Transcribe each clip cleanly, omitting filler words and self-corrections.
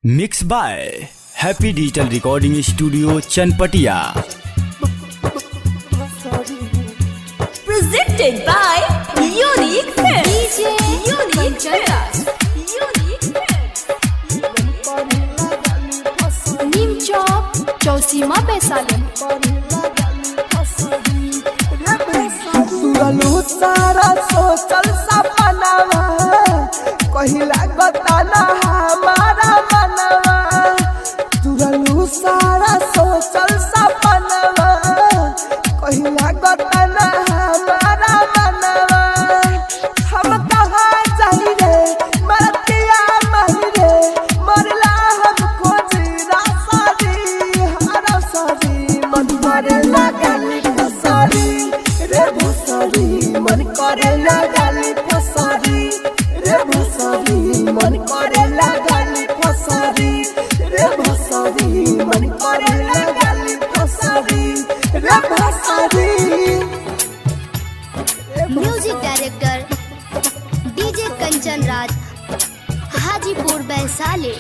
Mix by happy digital recording studio Chanpatia. Presented by Unique Films. Unique Films. Neem Chowk Chausima Vaishali. सारा सोचल सपनावा कहिला गताना हमारा मनवा। तुरलू सारा सोचल सपनावा कहिला गताना हमारा मनवा। हम कहाँ जाई रे मरतिया मही रे मरला हमको जीरा सारी हरा सारी मन करे लगली फसारी रे भुसारी मन करे लगली फसारी रे भुसारी मन करे लगली फसारी रे भुसारी मन करे लगली फसारी रे भुसारी। Music director DJ Kanchan Raj, Hajipur Vaishali.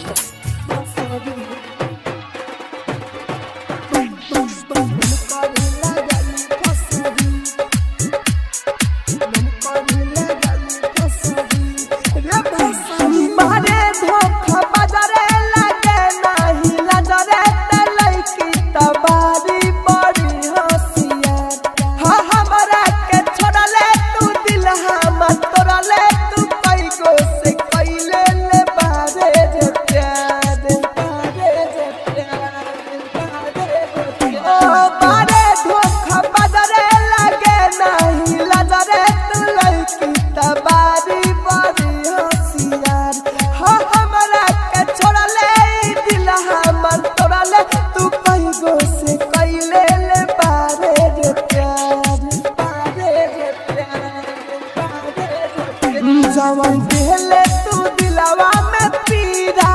जवन देले तू दिलवा में पीरा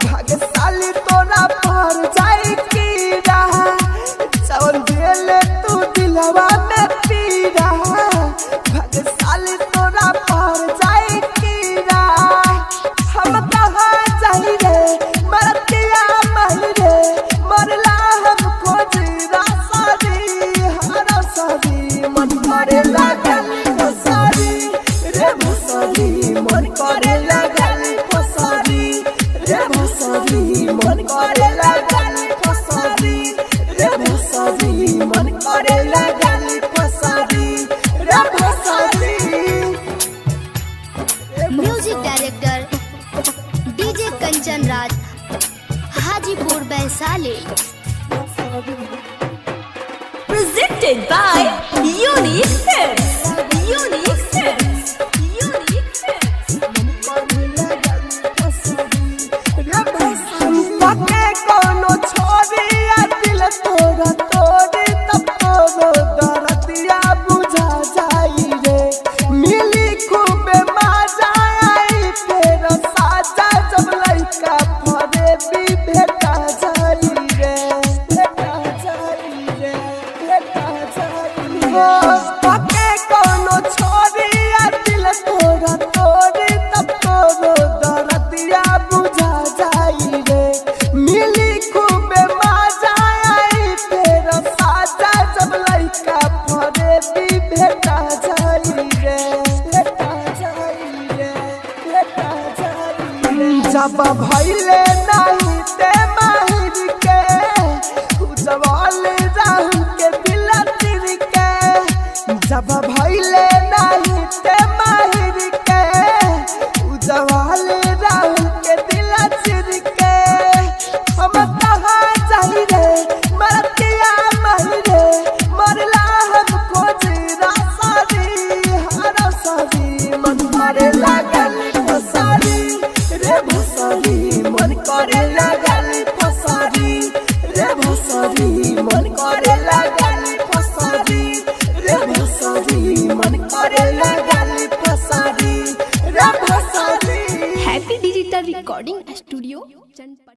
भाग्यशाली तोरा पर जाई कीरा। जवन देले तू दिलवा में पीरा भाग्यशाली तोरा पर जाई कीरा। हम कहाँ जाई रे मरतिया मही रे मरला हमको जीरा सारी हरा सारी मन करे लगली फसारी रे भुसारी मन करे लगली फसारी रे भुसारी मन करे लगली फसारी रे भुसारी मन करे लगली फसारी रे भुसारी। Music director DJ Kanchan Raj, Hajipur Vaishali. Presented by Unique Films. Unique Films. Unique Films. पके कोनो छोरी दिल तोरा तोरी तब तोरो दरदिया बुझा जाई रे। मिली खूबे मजा आई फेर साजा जब लइका फरे भी भेटा जाई रे भेटा जाई रे भेटा जाई रे। पके कोनो छोरी दिल तोरा तोरी तब तोरो दरदिया बुझा जाई रे। मिली खूबे मजा आई फेर साजा जब लइका फरे भी भेटा जाई रे भेटा जाई रे भेटा जाई रे। जब भइले नहीं ते माहिर के उजवाल राहु के दिल तिर के। जब भइले नहीं ते माहिर के उजवाल राहु के दिल तिर के। हम कहाँ जाई रे मरतिया मही रे मरला हमको जीरा सारी हरा सारी मन करे लगली फसारी रे भुसारी मन करे लगली फसारी रे भुसारी मन करे लगली